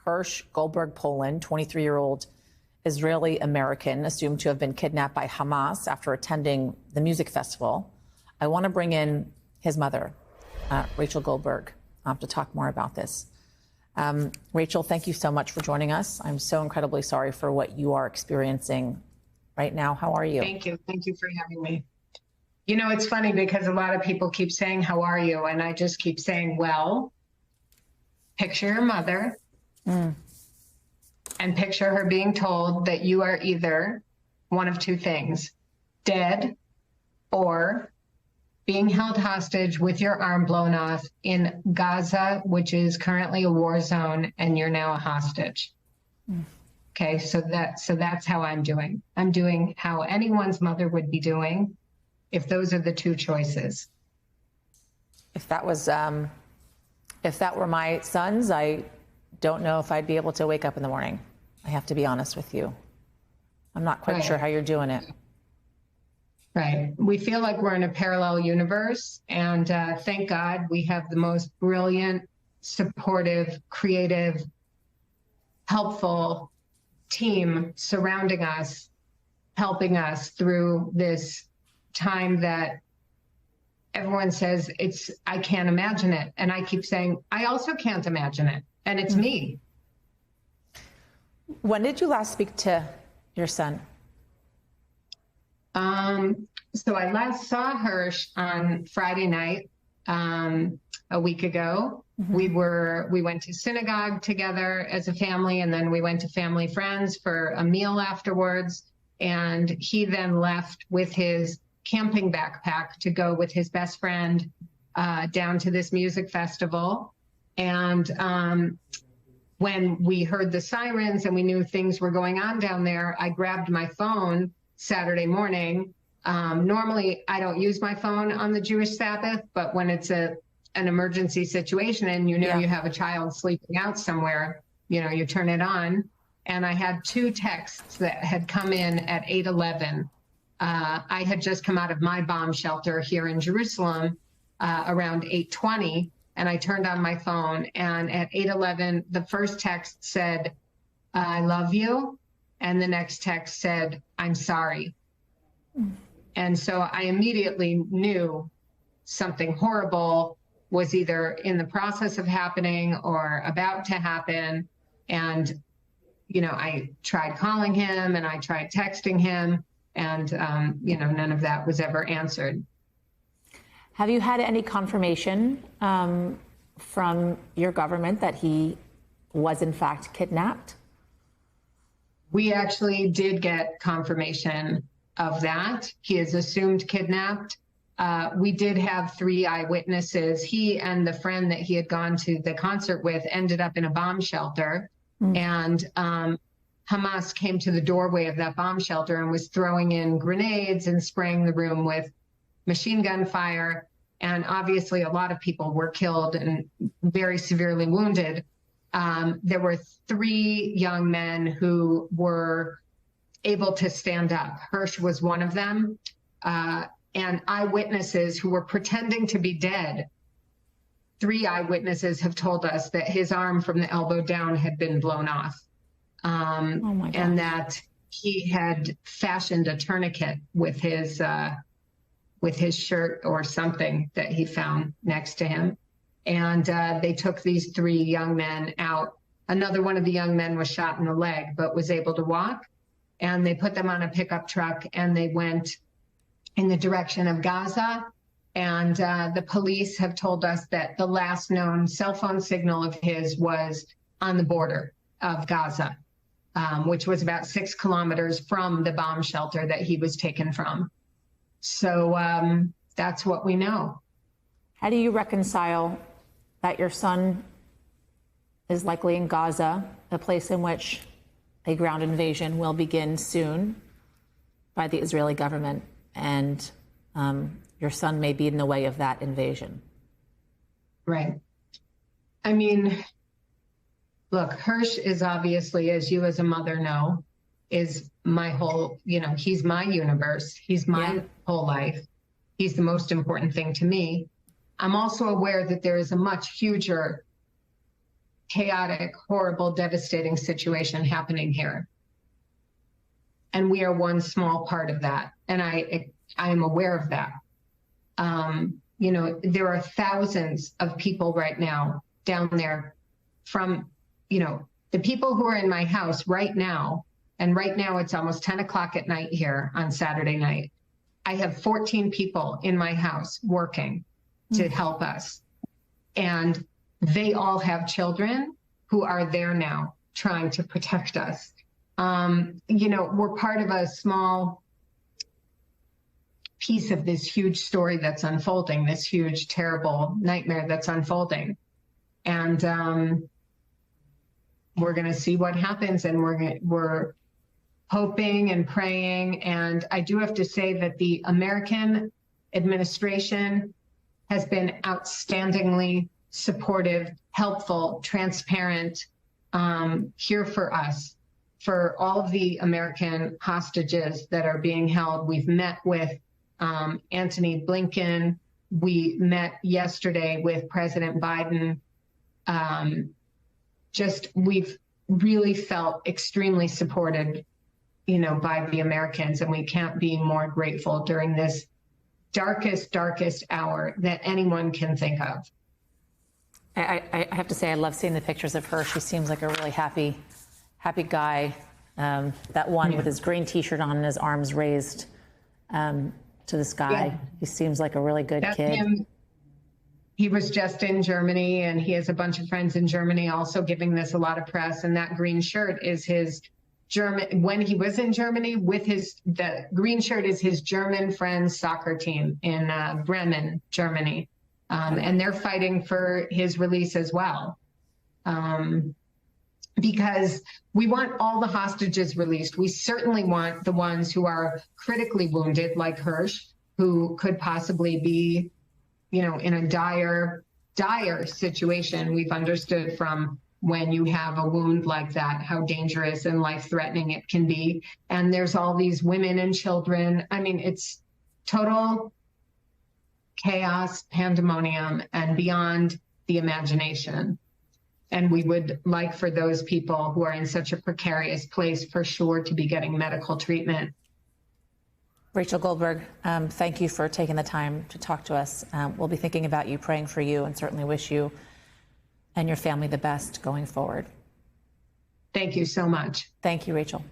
Hersh Goldberg Poland, 23-year-old Israeli American, assumed to have been kidnapped by Hamas after attending the music festival. I want to bring in his mother, Rachel Goldberg, to talk more about this. Rachel, thank you so much for joining us. I'm so incredibly sorry for what you are experiencing right now. How are you? Thank you. Thank you for having me. You know, it's funny because a lot of people keep saying, how are you? And I just keep saying, well, picture your mother and picture her being told that you are either one of two things, dead or being held hostage with your arm blown off in Gaza, which is currently a war zone, and you're now a hostage. Okay, so that's how I'm doing. I'm doing how anyone's mother would be doing if those are the two choices. If that were my sons, I don't know if I'd be able to wake up in the morning. I have to be honest with you. I'm not quite sure how you're doing it. Right. We feel like we're in a parallel universe, and thank God we have the most brilliant, supportive, creative, helpful team surrounding us, helping us through this time that everyone says I can't imagine it. And I keep saying, I also can't imagine it. And it's me. When did you last speak to your son? So I last saw Hersh on Friday night, a week ago. We went to synagogue together as a family, and then we went to family friends for a meal afterwards. And he then left with his camping backpack to go with his best friend down to this music festival. And when we heard the sirens and we knew things were going on down there, I grabbed my phone Saturday morning. Normally, I don't use my phone on the Jewish Sabbath, but when it's an emergency situation and you have a child sleeping out somewhere, you turn it on. And I had two texts that had come in at 8:11. I had just come out of my bomb shelter here in Jerusalem around 8:20, and I turned on my phone, and at 8:11, the first text said, I love you, and the next text said, I'm sorry. And so I immediately knew something horrible was either in the process of happening or about to happen. And, I tried calling him and I tried texting him, and, none of that was ever answered. Have you had any confirmation from your government that he was in fact kidnapped? We actually did get confirmation of that. He is assumed kidnapped. We did have 3 eyewitnesses. He and the friend that he had gone to the concert with ended up in a bomb shelter. And Hamas came to the doorway of that bomb shelter and was throwing in grenades and spraying the room with machine gun fire. And obviously a lot of people were killed and very severely wounded. There were 3 young men who were able to stand up. Hersh was one of them. And eyewitnesses who were pretending to be dead. 3 eyewitnesses have told us that his arm from the elbow down had been blown off. And that he had fashioned a tourniquet with his shirt or something that he found next to him. And they took these 3 young men out. Another one of the young men was shot in the leg, but was able to walk. And they put them on a pickup truck and they went in the direction of Gaza. And the police have told us that the last known cell phone signal of his was on the border of Gaza, which was about 6 kilometers from the bomb shelter that he was taken from. So that's what we know. How do you reconcile that your son is likely in Gaza, a place in which a ground invasion will begin soon by the Israeli government, and your son may be in the way of that invasion? Right. I mean, look, Hersh is obviously, as you as a mother know, is my whole, he's my universe. He's my whole life. He's the most important thing to me. I'm also aware that there is a much huger chaotic, horrible, devastating situation happening here. And we are one small part of that. And I am aware of that. You know, there are thousands of people right now down there from, you know, the people who are in my house right now. And right now it's almost 10 o'clock at night here on Saturday night. I have 14 people in my house working to help us. And they all have children who are there now trying to protect us. You know, we're part of a small piece of this huge story that's unfolding, this huge, terrible nightmare that's unfolding. And we're going to see what happens, and we're hoping and praying. And I do have to say that the American administration has been outstandingly supportive, helpful, transparent, here for us, for all of the American hostages that are being held. We've met with Antony Blinken. We met yesterday with President Biden. We've really felt extremely supported, you know, by the Americans, and we can't be more grateful during this darkest hour that anyone can think of. I have to say, I love seeing the pictures of her. She seems like a really happy guy. That one with his green T-shirt on and his arms raised to the sky. Yeah. He seems like a really good kid. Him. He was just in Germany, and he has a bunch of friends in Germany also giving this a lot of press. And that green shirt is his German, when he was in Germany with the green shirt is his German friends soccer team in Bremen, Germany. And they're fighting for his release as well. Because we want all the hostages released. We certainly want the ones who are critically wounded, like Hirsch, who could possibly be, you know, in a dire situation. We've understood from when you have a wound like that, how dangerous and life-threatening it can be. And there's all these women and children. I mean, it's total chaos, pandemonium, and beyond the imagination. And we would like for those people who are in such a precarious place for sure to be getting medical treatment. Rachel Goldberg, thank you for taking the time to talk to us. We'll be thinking about you, praying for you, and certainly wish you and your family the best going forward. Thank you so much. Thank you, Rachel.